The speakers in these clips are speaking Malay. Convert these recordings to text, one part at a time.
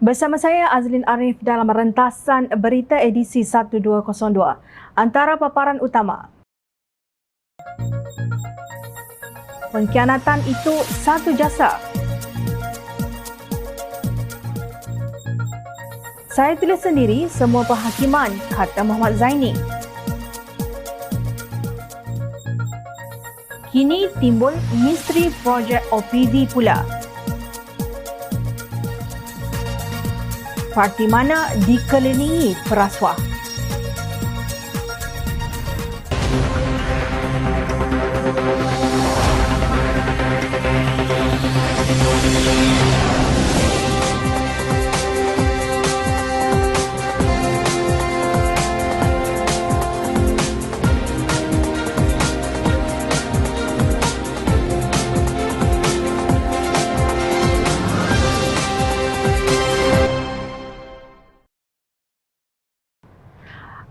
Bersama saya Azlin Arif dalam rentasan berita edisi 1202. Antara paparan utama. Pengkhianatan itu satu jasa. Saya tulis sendiri semua penghakiman, kata Muhammad Zaini. Kini timbul misteri projek OPV pula. Parti mana dikelilingi perasuah?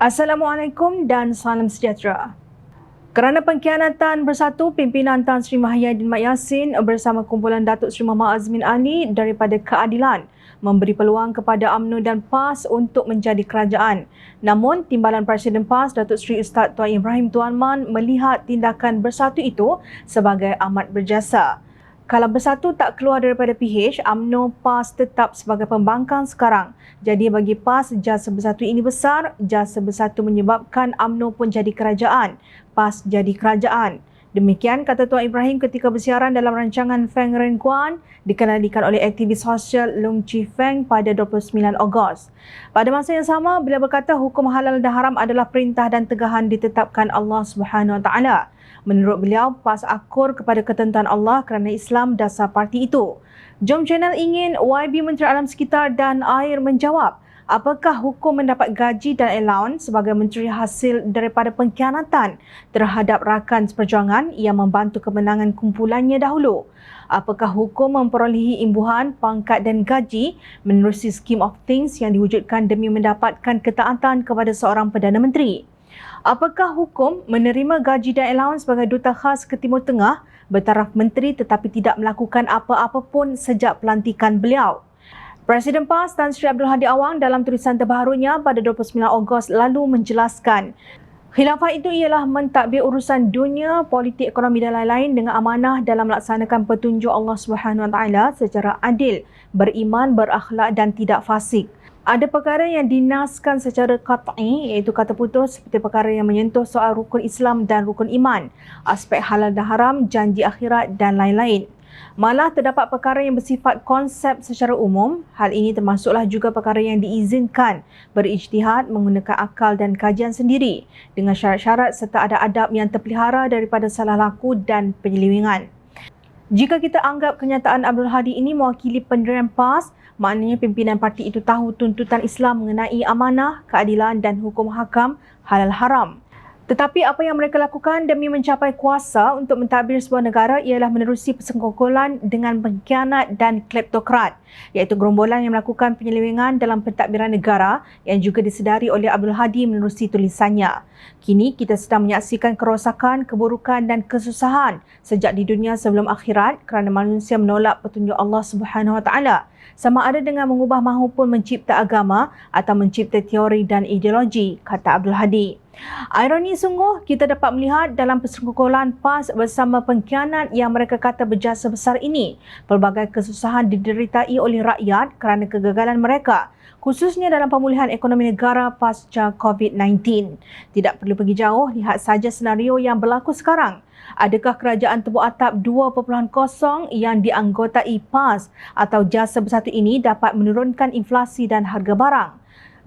Assalamualaikum dan salam sejahtera. Kerana pengkhianatan bersatu, pimpinan Tan Sri Mahyadin Mat Yassin bersama kumpulan Datuk Seri Muhammad Azmin Ali daripada Keadilan memberi peluang kepada UMNO dan PAS untuk menjadi kerajaan. Namun, Timbalan Presiden PAS Datuk Seri Ustaz Tuan Ibrahim Tuan Man melihat tindakan bersatu itu sebagai amat berjasa. Kalau bersatu tak keluar daripada PH, UMNO PAS tetap sebagai pembangkang sekarang. Jadi bagi PAS, jasa bersatu ini besar. Jasa bersatu menyebabkan UMNO pun jadi kerajaan. PAS jadi kerajaan. Demikian kata Tuan Ibrahim ketika bersiaran dalam rancangan Feng Ren Kuan dikendalikan oleh aktivis sosial Lung Chi Feng pada 29 Ogos. Pada masa yang sama, beliau berkata hukum halal dan haram adalah perintah dan tegahan ditetapkan Allah Subhanahu Wa Taala. Menurut beliau, PAS akur kepada ketentuan Allah kerana Islam dasar parti itu. Jom Channel ingin YB Menteri Alam Sekitar dan Air menjawab, apakah hukum mendapat gaji dan allowance sebagai menteri hasil daripada pengkhianatan terhadap rakan seperjuangan yang membantu kemenangan kumpulannya dahulu? Apakah hukum memperolehi imbuhan, pangkat dan gaji menerusi scheme of things yang diwujudkan demi mendapatkan ketaatan kepada seorang Perdana Menteri? Apakah hukum menerima gaji dan allowance sebagai duta khas ke Timur Tengah bertaraf menteri tetapi tidak melakukan apa-apa pun sejak pelantikan beliau? Presiden PAS Tan Sri Abdul Hadi Awang dalam tulisan terbarunya pada 29 Ogos lalu menjelaskan, khilafah itu ialah mentadbir urusan dunia, politik, ekonomi dan lain-lain dengan amanah dalam melaksanakan petunjuk Allah Subhanahu Wa Taala secara adil, beriman, berakhlak dan tidak fasik. Ada perkara yang dinaskan secara qat'i iaitu kata putus seperti perkara yang menyentuh soal rukun Islam dan rukun iman, aspek halal dan haram, janji akhirat dan lain-lain. Malah terdapat perkara yang bersifat konsep secara umum. Hal ini termasuklah juga perkara yang diizinkan berijtihad menggunakan akal dan kajian sendiri dengan syarat-syarat serta ada adab yang terpelihara daripada salah laku dan penyelewengan. Jika kita anggap kenyataan Abdul Hadi ini mewakili pendirian PAS, maknanya pimpinan parti itu tahu tuntutan Islam mengenai amanah, keadilan dan hukum hakam halal haram. Tetapi apa yang mereka lakukan demi mencapai kuasa untuk mentadbir sebuah negara ialah menerusi persengkokolan dengan pengkhianat dan kleptokrat, iaitu gerombolan yang melakukan penyelewengan dalam pentadbiran negara yang juga disedari oleh Abdul Hadi menerusi tulisannya. Kini kita sedang menyaksikan kerosakan, keburukan dan kesusahan sejak di dunia sebelum akhirat kerana manusia menolak petunjuk Allah Subhanahu Wa Taala, sama ada dengan mengubah mahupun mencipta agama atau mencipta teori dan ideologi, kata Abdul Hadi. Ironi sungguh kita dapat melihat dalam persengkokolan PAS bersama pengkhianat yang mereka kata berjasa besar ini, pelbagai kesusahan dideritai oleh rakyat kerana kegagalan mereka, khususnya dalam pemulihan ekonomi negara pasca COVID-19. Tidak perlu pergi jauh, lihat saja senario yang berlaku sekarang. Adakah kerajaan tebuk atap 2.0 yang dianggotai PAS atau jasa bersatu ini dapat menurunkan inflasi dan harga barang?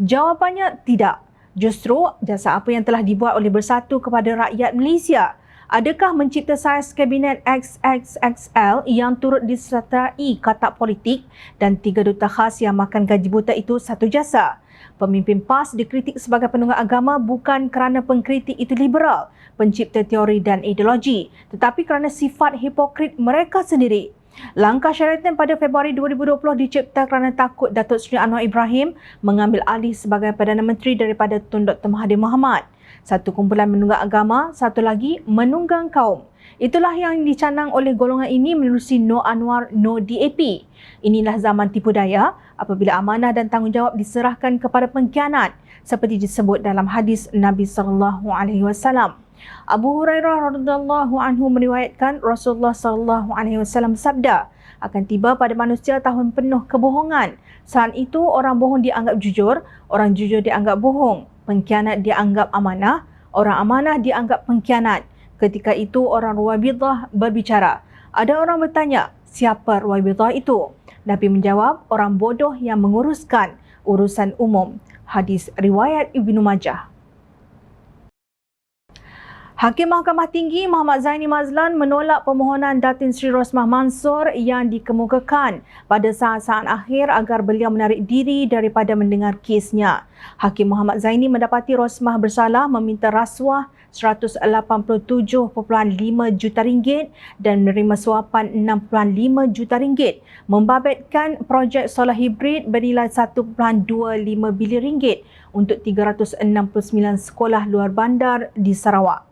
Jawapannya tidak. Justru jasa apa yang telah dibuat oleh Bersatu kepada rakyat Malaysia? Adakah mencipta saiz kabinet XXXL yang turut disertai katak politik dan 3 duta khas yang makan gaji buta itu satu jasa? Pemimpin PAS dikritik sebagai penunggang agama bukan kerana pengkritik itu liberal, pencipta teori dan ideologi, tetapi kerana sifat hipokrit mereka sendiri. Langkah Sheraton pada Februari 2020 dicipta kerana takut Datuk Seri Anwar Ibrahim mengambil alih sebagai Perdana Menteri daripada Tun Dr. Mahathir Mohamad. satu kumpulan menunggang agama, satu lagi menunggang kaum. Itulah yang dicanang oleh golongan ini menerusi No Anwar No DAP. Inilah zaman tipu daya apabila amanah dan tanggungjawab diserahkan kepada pengkhianat seperti disebut dalam hadis Nabi SAW. Abu Hurairah radhiyallahu anhu meriwayatkan Rasulullah SAW sabda, akan tiba pada manusia tahun penuh kebohongan. Saat itu orang bohong dianggap jujur, orang jujur dianggap bohong, pengkhianat dianggap amanah, orang amanah dianggap pengkhianat. Ketika itu orang Ruwaibidah berbicara. Ada orang bertanya, siapa Ruwaibidah itu? Nabi menjawab, orang bodoh yang menguruskan urusan umum. Hadis riwayat Ibnu Majah. Hakim Mahkamah Tinggi Muhammad Zaini Mazlan menolak permohonan Datin Sri Rosmah Mansor yang dikemukakan pada saat-saat akhir agar beliau menarik diri daripada mendengar kesnya. Hakim Muhammad Zaini mendapati Rosmah bersalah meminta rasuah RM187.5 juta dan menerima suapan RM6.5 juta membabitkan projek solar hibrid bernilai RM1.25 bilion untuk 369 sekolah luar bandar di Sarawak.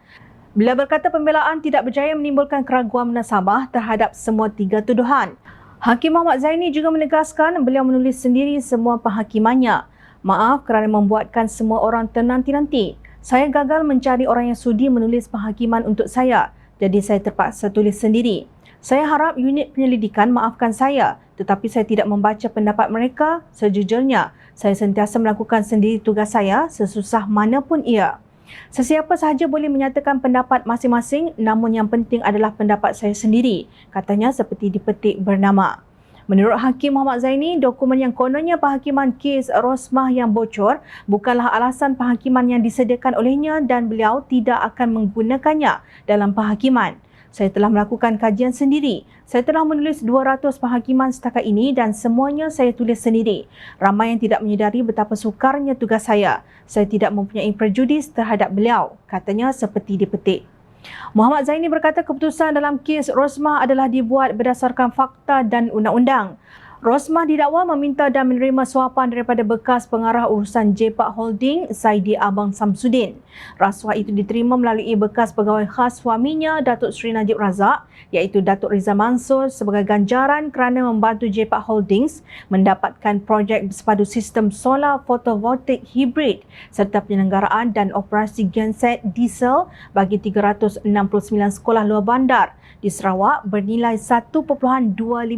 Beliau berkata pembelaan tidak berjaya menimbulkan keraguan nasabah terhadap semua tiga tuduhan. Hakim Muhammad Zaini juga menegaskan beliau menulis sendiri semua penghakimannya. Maaf kerana membuatkan semua orang ternanti-nanti. Saya gagal mencari orang yang sudi menulis penghakiman untuk saya, jadi saya terpaksa tulis sendiri. Saya harap unit penyelidikan maafkan saya, tetapi saya tidak membaca pendapat mereka sejujurnya. Saya sentiasa melakukan sendiri tugas saya sesusah mana pun ia. Sesiapa sahaja boleh menyatakan pendapat masing-masing, namun yang penting adalah pendapat saya sendiri, katanya seperti dipetik bernama. Menurut Hakim Muhammad Zaini, dokumen yang kononnya penghakiman kes Rosmah yang bocor bukanlah alasan penghakiman yang disediakan olehnya dan beliau tidak akan menggunakannya dalam penghakiman. Saya telah melakukan kajian sendiri. Saya telah menulis 200 penghakiman setakat ini dan semuanya saya tulis sendiri. Ramai yang tidak menyedari betapa sukarnya tugas saya. Saya tidak mempunyai prejudis terhadap beliau, katanya seperti dipetik. Muhammad Zaini berkata keputusan dalam kes Rosmah adalah dibuat berdasarkan fakta dan undang-undang. Rosmah didakwa meminta dan menerima suapan daripada bekas pengarah urusan JPAC Holding, Saidi Abang Samsudin. Rasuah itu diterima melalui bekas pegawai khas suaminya, Datuk Seri Najib Razak, iaitu Datuk Rizal Mansor sebagai ganjaran kerana membantu JPAC Holdings mendapatkan projek bersepadu sistem solar fotovoltaik hibrid serta penyelenggaraan dan operasi genset diesel bagi 369 sekolah luar bandar di Sarawak bernilai RM1.25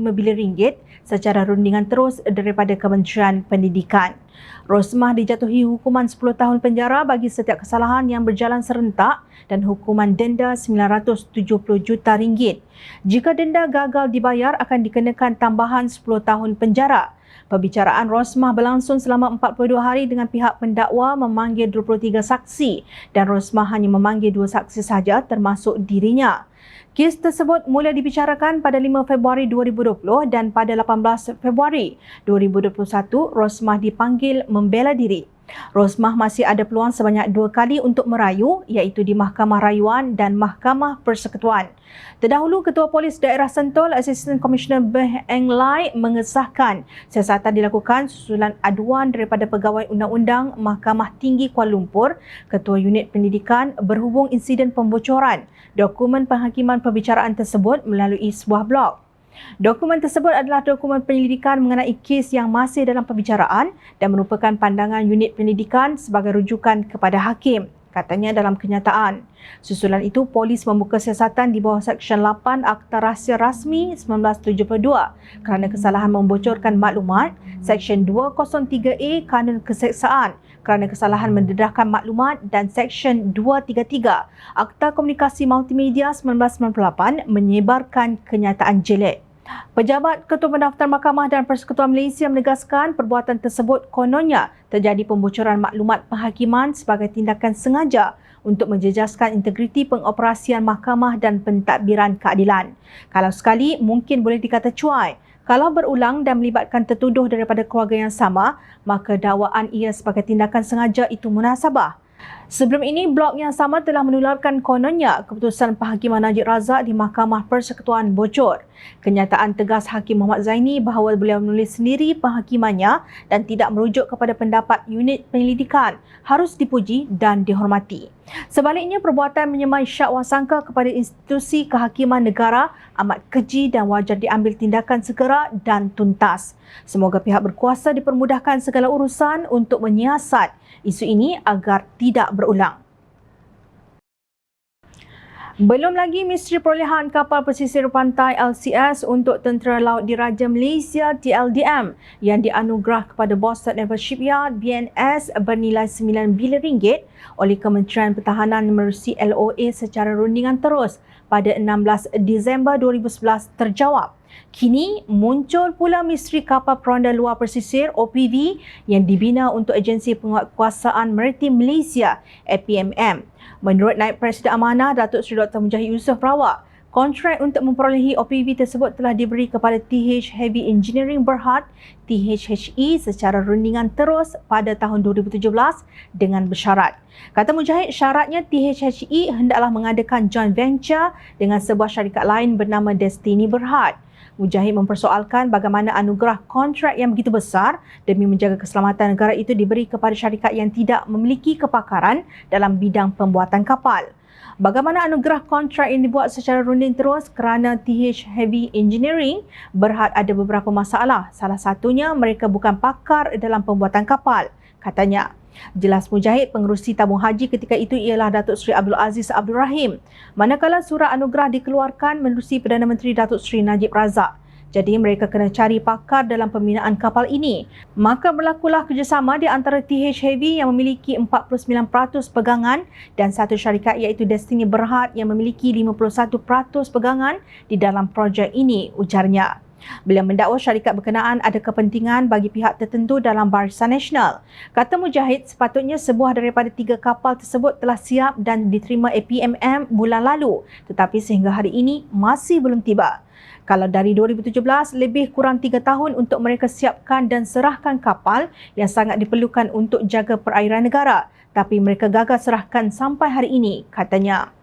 bilion secara rundingan terus daripada Kementerian Pendidikan. Rosmah dijatuhi hukuman 10 tahun penjara bagi setiap kesalahan yang berjalan serentak dan hukuman denda RM970 juta. Jika denda gagal dibayar akan dikenakan tambahan 10 tahun penjara. Perbicaraan Rosmah berlangsung selama 42 hari dengan pihak pendakwa memanggil 23 saksi dan Rosmah hanya memanggil 2 saksi sahaja termasuk dirinya. Kes tersebut mula dibicarakan pada 5 Februari 2020 dan pada 18 Februari 2021 Rosmah dipanggil membela diri. Rosmah masih ada peluang sebanyak 2 kali untuk merayu, iaitu di Mahkamah Rayuan dan Mahkamah Persekutuan. Terdahulu, Ketua Polis Daerah Sentul, Assistant Commissioner Beh Eng Lai mengesahkan siasatan dilakukan susulan aduan daripada Pegawai Undang-Undang Mahkamah Tinggi Kuala Lumpur, Ketua Unit Pendidikan berhubung insiden pembocoran dokumen penghakiman perbicaraan tersebut melalui sebuah blog. Dokumen tersebut adalah dokumen penyelidikan mengenai kes yang masih dalam perbicaraan dan merupakan pandangan unit pendidikan sebagai rujukan kepada hakim, katanya dalam kenyataan. Susulan itu, polis membuka siasatan di bawah Seksyen 8 Akta Rahsia Rasmi 1972 kerana kesalahan membocorkan maklumat, Seksyen 203A Kanun Keseksaan kerana kesalahan mendedahkan maklumat dan Seksyen 233 Akta Komunikasi Multimedia 1998 menyebarkan kenyataan jelek. Pejabat Ketua Pendaftar Mahkamah dan Persekutuan Malaysia menegaskan perbuatan tersebut kononnya terjadi pembocoran maklumat penghakiman sebagai tindakan sengaja untuk menjejaskan integriti pengoperasian mahkamah dan pentadbiran keadilan. Kalau sekali, mungkin boleh dikata cuai. Kalau berulang dan melibatkan tertuduh daripada keluarga yang sama, maka dakwaan ia sebagai tindakan sengaja itu munasabah. Sebelum ini, blog yang sama telah menularkan kononnya keputusan Penghakiman Najib Razak di Mahkamah Persekutuan bocor. Kenyataan tegas Hakim Muhammad Zaini bahawa beliau menulis sendiri penghakimannya dan tidak merujuk kepada pendapat unit penyelidikan harus dipuji dan dihormati. Sebaliknya, perbuatan menyemai syak wasangka kepada institusi kehakiman negara amat keji dan wajar diambil tindakan segera dan tuntas. Semoga pihak berkuasa dipermudahkan segala urusan untuk menyiasat isu ini agar tidak berulang. Belum lagi misteri perolehan kapal pesisir pantai LCS untuk Tentera Laut Diraja Malaysia TLDM yang dianugerah kepada Boston Naval Shipyard BNS bernilai RM9 bilion oleh Kementerian Pertahanan menerusi LOA secara rundingan terus pada 16 Disember 2011 terjawab. Kini muncul pula misteri kapal peronda luar pesisir OPV yang dibina untuk Agensi Penguatkuasaan Maritim Malaysia APMM. Menurut Naib Presiden Amanah Datuk Seri Dr. Mujahid Yusof Rawak, kontrak untuk memperolehi OPV tersebut telah diberi kepada TH Heavy Engineering Berhad THHE secara rundingan terus pada tahun 2017 dengan bersyarat. Kata Mujahid, syaratnya THHE hendaklah mengadakan joint venture dengan sebuah syarikat lain bernama Destiny Berhad. Mujahid mempersoalkan bagaimana anugerah kontrak yang begitu besar demi menjaga keselamatan negara itu diberi kepada syarikat yang tidak memiliki kepakaran dalam bidang pembuatan kapal. Bagaimana anugerah kontrak yang dibuat secara runding terus kerana TH Heavy Engineering Berhad ada beberapa masalah. Salah satunya mereka bukan pakar dalam pembuatan kapal, katanya. Jelas Mujahid, pengerusi tabung haji ketika itu ialah Datuk Seri Abdul Aziz Abdul Rahim, manakala surat anugerah dikeluarkan menerusi Perdana Menteri Datuk Seri Najib Razak. Jadi mereka kena cari pakar dalam pembinaan kapal ini. Maka berlakulah kerjasama di antara TH Heavy yang memiliki 49% pegangan dan satu syarikat iaitu Destiny Berhad yang memiliki 51% pegangan di dalam projek ini, ujarnya. Beliau mendakwa syarikat berkenaan ada kepentingan bagi pihak tertentu dalam Barisan Nasional. Kata Mujahid, sepatutnya sebuah daripada 3 kapal tersebut telah siap dan diterima APMM bulan lalu, tetapi sehingga hari ini masih belum tiba. Kalau dari 2017, lebih kurang 3 tahun untuk mereka siapkan dan serahkan kapal yang sangat diperlukan untuk jaga perairan negara, tapi mereka gagal serahkan sampai hari ini, katanya.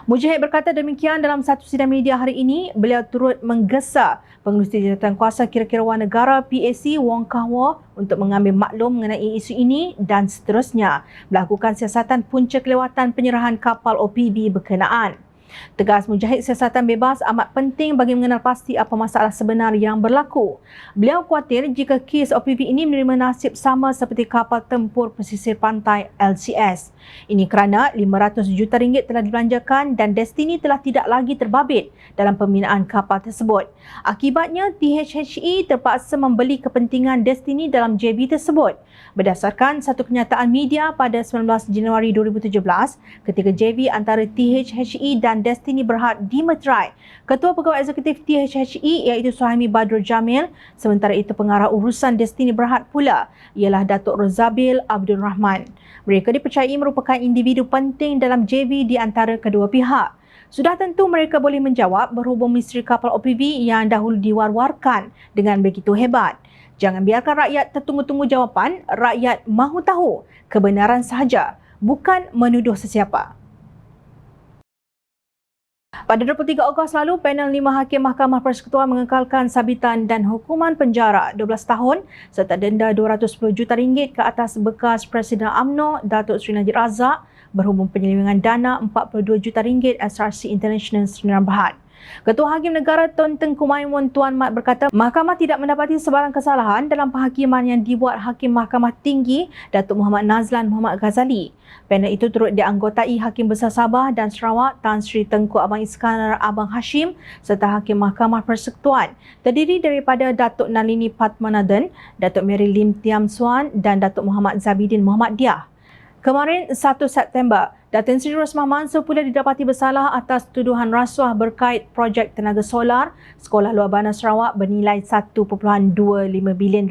Mujahid berkata demikian dalam satu sidang media hari ini. Beliau turut menggesa Pengerusi Jawatankuasa Kira-kira Wang Negara PAC Wong Kah-wah untuk mengambil maklum mengenai isu ini dan seterusnya melakukan siasatan punca kelewatan penyerahan kapal OPV berkenaan. Tegas Mujahid, siasatan bebas amat penting bagi mengenal pasti apa masalah sebenar yang berlaku. Beliau khawatir jika kes OPV ini menerima nasib sama seperti kapal tempur pesisir pantai LCS. Ini kerana RM500 juta telah dibelanjakan dan Destiny telah tidak lagi terbabit dalam pembinaan kapal tersebut. Akibatnya, THHE terpaksa membeli kepentingan Destiny dalam JV tersebut. Berdasarkan satu kenyataan media pada 19 Januari 2017, ketika JV antara THHE dan Destiny Berhad dimeterai, Ketua Pegawai Eksekutif THHE iaitu Suhaimi Badrul Jamil, sementara itu pengarah urusan Destiny Berhad pula ialah Datuk Rozabil Abdul Rahman. Mereka dipercayai merupakan individu penting dalam JV di antara kedua pihak. Sudah tentu mereka boleh menjawab berhubung misteri kapal OPV yang dahulu diwar-warkan dengan begitu hebat. Jangan biarkan rakyat tertunggu-tunggu jawapan, rakyat mahu tahu kebenaran sahaja, bukan menuduh sesiapa. Pada 23 Ogos lalu, panel 5 Hakim Mahkamah Persekutuan mengekalkan sabitan dan hukuman penjara 12 tahun serta denda RM210 juta ke atas bekas Presiden UMNO Datuk Seri Najib Razak berhubung penyelewengan dana RM42 juta SRC International Sdn Bhd. Ketua Hakim Negara Tun Tengku Maimun Tuan Mat berkata, Mahkamah tidak mendapati sebarang kesalahan dalam penghakiman yang dibuat Hakim Mahkamah Tinggi Datuk Muhammad Nazlan Muhammad Ghazali. Panel itu turut dianggotai Hakim Besar Sabah dan Sarawak Tan Sri Tengku Abang Iskandar Abang Hashim serta Hakim Mahkamah Persekutuan terdiri daripada Datuk Nalini Padmanathan, Datuk Mary Lim Tiam Suan dan Datuk Muhammad Zabidin Muhammad Diah. Kemarin 1 September, Datin Seri Rosmah Mansur pula didapati bersalah atas tuduhan rasuah berkait projek tenaga solar Sekolah Luar Bandar Sarawak bernilai RM1.25 bilion.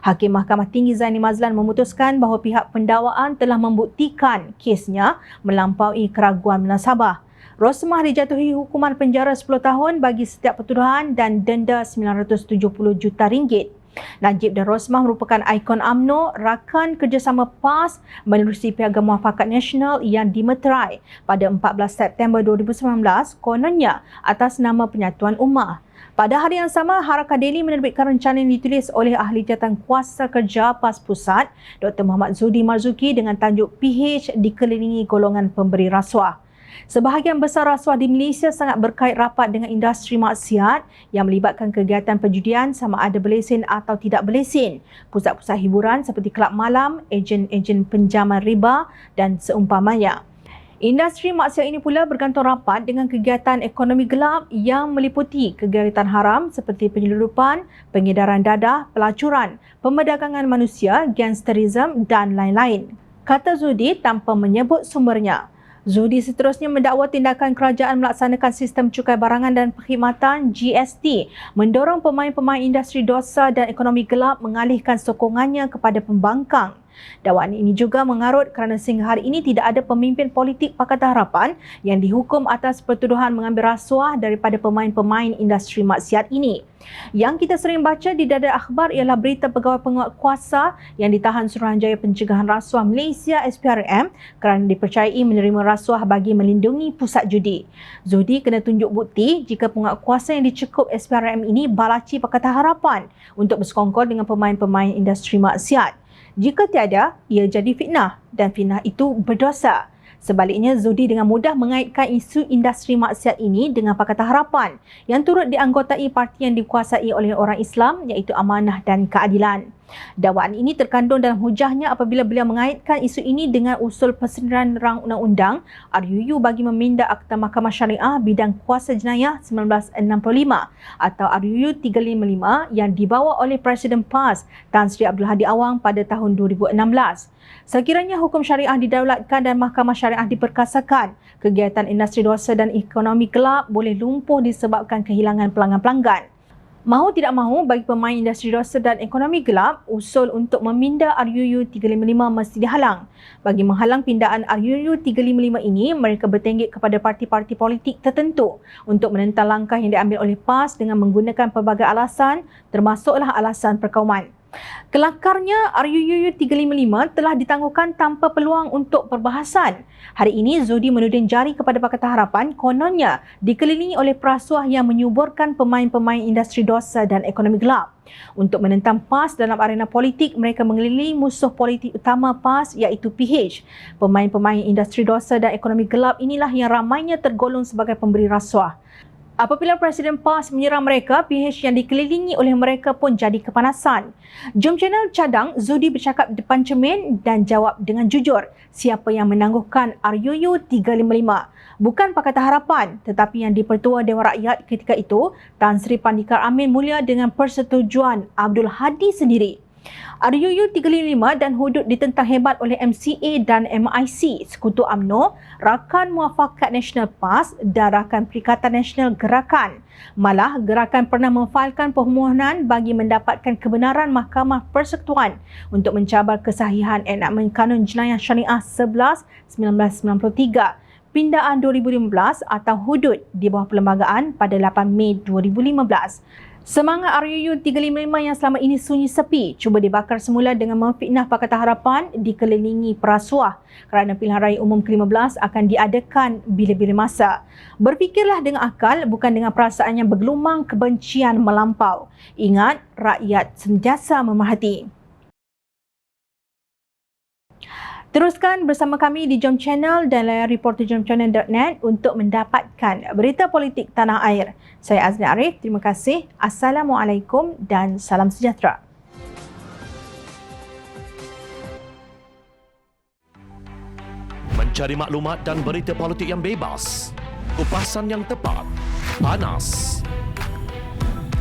Hakim Mahkamah Tinggi Zaini Mazlan memutuskan bahawa pihak pendakwaan telah membuktikan kesnya melampaui keraguan nasabah. Rosmah dijatuhi hukuman penjara 10 tahun bagi setiap pertuduhan dan denda RM970 juta. Najib dan Rosmah merupakan ikon UMNO, rakan kerjasama PAS menerusi Piagam Muafakat Nasional yang dimeterai pada 14 September 2019 kononnya atas nama Penyatuan Ummah. Pada hari yang sama, Harakah Daily menerbitkan rencana yang ditulis oleh Ahli Jawatan Kuasa Kerja PAS Pusat, Dr. Muhammad Zudi Marzuki dengan tajuk PH dikelilingi golongan pemberi rasuah. Sebahagian besar rasuah di Malaysia sangat berkait rapat dengan industri maksiat yang melibatkan kegiatan perjudian sama ada berlesen atau tidak berlesen, pusat-pusat hiburan seperti kelab malam, ejen-ejen pinjaman riba dan seumpamanya. Industri maksiat ini pula bergantung rapat dengan kegiatan ekonomi gelap yang meliputi kegiatan haram seperti penyeludupan, pengedaran dadah, pelacuran, pemerdagangan manusia, gangsterisme dan lain-lain. Kata Zudi tanpa menyebut sumbernya. Zudi seterusnya mendakwa tindakan kerajaan melaksanakan sistem cukai barangan dan perkhidmatan GST mendorong pemain-pemain industri dosa dan ekonomi gelap mengalihkan sokongannya kepada pembangkang. Dakwaan ini juga mengarut kerana sehingga hari ini tidak ada pemimpin politik Pakatan Harapan yang dihukum atas pertuduhan mengambil rasuah daripada pemain-pemain industri maksiat ini. Yang kita sering baca di dada akhbar ialah berita pegawai penguat kuasa yang ditahan Suruhanjaya Pencegahan Rasuah Malaysia SPRM kerana dipercayai menerima rasuah bagi melindungi pusat judi. Zudi kena tunjuk bukti jika penguat kuasa yang dicekup SPRM ini balaci Pakatan Harapan untuk bersekongkol dengan pemain-pemain industri maksiat. Jika tiada, ia jadi fitnah dan fitnah itu berdosa. Sebaliknya, Zudi dengan mudah mengaitkan isu industri maksiat ini dengan Pakatan Harapan yang turut dianggotai parti yang dikuasai oleh orang Islam iaitu Amanah dan Keadilan. Dakwaan ini terkandung dalam hujahnya apabila beliau mengaitkan isu ini dengan usul persendirian rang undang-undang RUU bagi meminda Akta Mahkamah Syariah Bidang Kuasa Jenayah 1965 atau RUU 355 yang dibawa oleh Presiden PAS Tan Sri Abdul Hadi Awang pada tahun 2016. Sekiranya hukum syariah didaulatkan dan mahkamah syariah diperkasakan, kegiatan industri dosa dan ekonomi gelap boleh lumpuh disebabkan kehilangan pelanggan-pelanggan. Mahu tidak mahu, bagi pemain industri dosa dan ekonomi gelap, usul untuk meminda RUU 355 mesti dihalang. Bagi menghalang pindaan RUU 355 ini, mereka bertenggek kepada parti-parti politik tertentu untuk menentang langkah yang diambil oleh PAS dengan menggunakan pelbagai alasan, termasuklah alasan perkauman. Kelakarnya, RUU 355 telah ditangguhkan tanpa peluang untuk perbahasan. Hari ini, Zudi menuding jari kepada Pakatan Harapan kononnya dikelilingi oleh perasuah yang menyuburkan pemain-pemain industri dosa dan ekonomi gelap. Untuk menentang PAS dalam arena politik, mereka mengelilingi musuh politik utama PAS iaitu PH. Pemain-pemain industri dosa dan ekonomi gelap inilah yang ramainya tergolong sebagai pemberi rasuah. Apabila Presiden PAS menyerang mereka, PH yang dikelilingi oleh mereka pun jadi kepanasan. Jom channel cadang, Zudi bercakap depan cermin dan jawab dengan jujur siapa yang menangguhkan RUU 355. Bukan Pakatan Harapan, tetapi yang di-Pertua Dewan Rakyat ketika itu, Tan Sri Pandikar Amin Mulia dengan persetujuan Abdul Hadi sendiri. RUU 355 dan hudud ditentang hebat oleh MCA dan MIC, Sekutu UMNO, Rakan Muafakat Nasional PAS dan Rakan Perikatan Nasional Gerakan. Malah, Gerakan pernah memfailkan permohonan bagi mendapatkan kebenaran Mahkamah Persekutuan untuk mencabar kesahihan enakmen Kanun Jenayah Syariah 11/1993. Pindaan 2015 atau hudud di bawah perlembagaan pada 8 Mei 2015. Semangat RUU 355 yang selama ini sunyi sepi cuba dibakar semula dengan memfitnah Pakatan Harapan dikelilingi perasuah kerana pilihan raya umum ke-15 akan diadakan bila-bila masa. Berfikirlah dengan akal, bukan dengan perasaan yang bergelumang kebencian melampau. Ingat, rakyat sentiasa memerhati. Teruskan bersama kami di Jom Channel dan layar reporterjomchannel.net untuk mendapatkan berita politik tanah air. Saya Azli Arif, terima kasih. Assalamualaikum dan salam sejahtera. Mencari maklumat dan berita politik yang bebas, kupasan yang tepat, panas.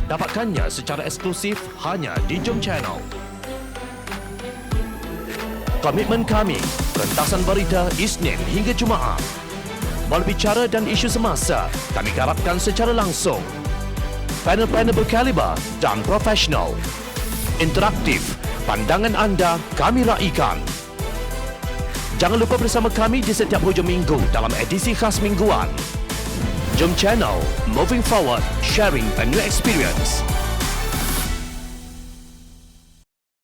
Dapatkannya secara eksklusif hanya di Jom Channel. Komitmen kami, rentasan berita Isnin hingga Jumaat. Berbicara dan isu semasa, kami garapkan secara langsung. Panel-panel berkaliber dan profesional. Interaktif, pandangan anda kami raikan. Jangan lupa bersama kami di setiap hujung minggu dalam edisi khas mingguan. Jom Channel, moving forward, sharing a new experience.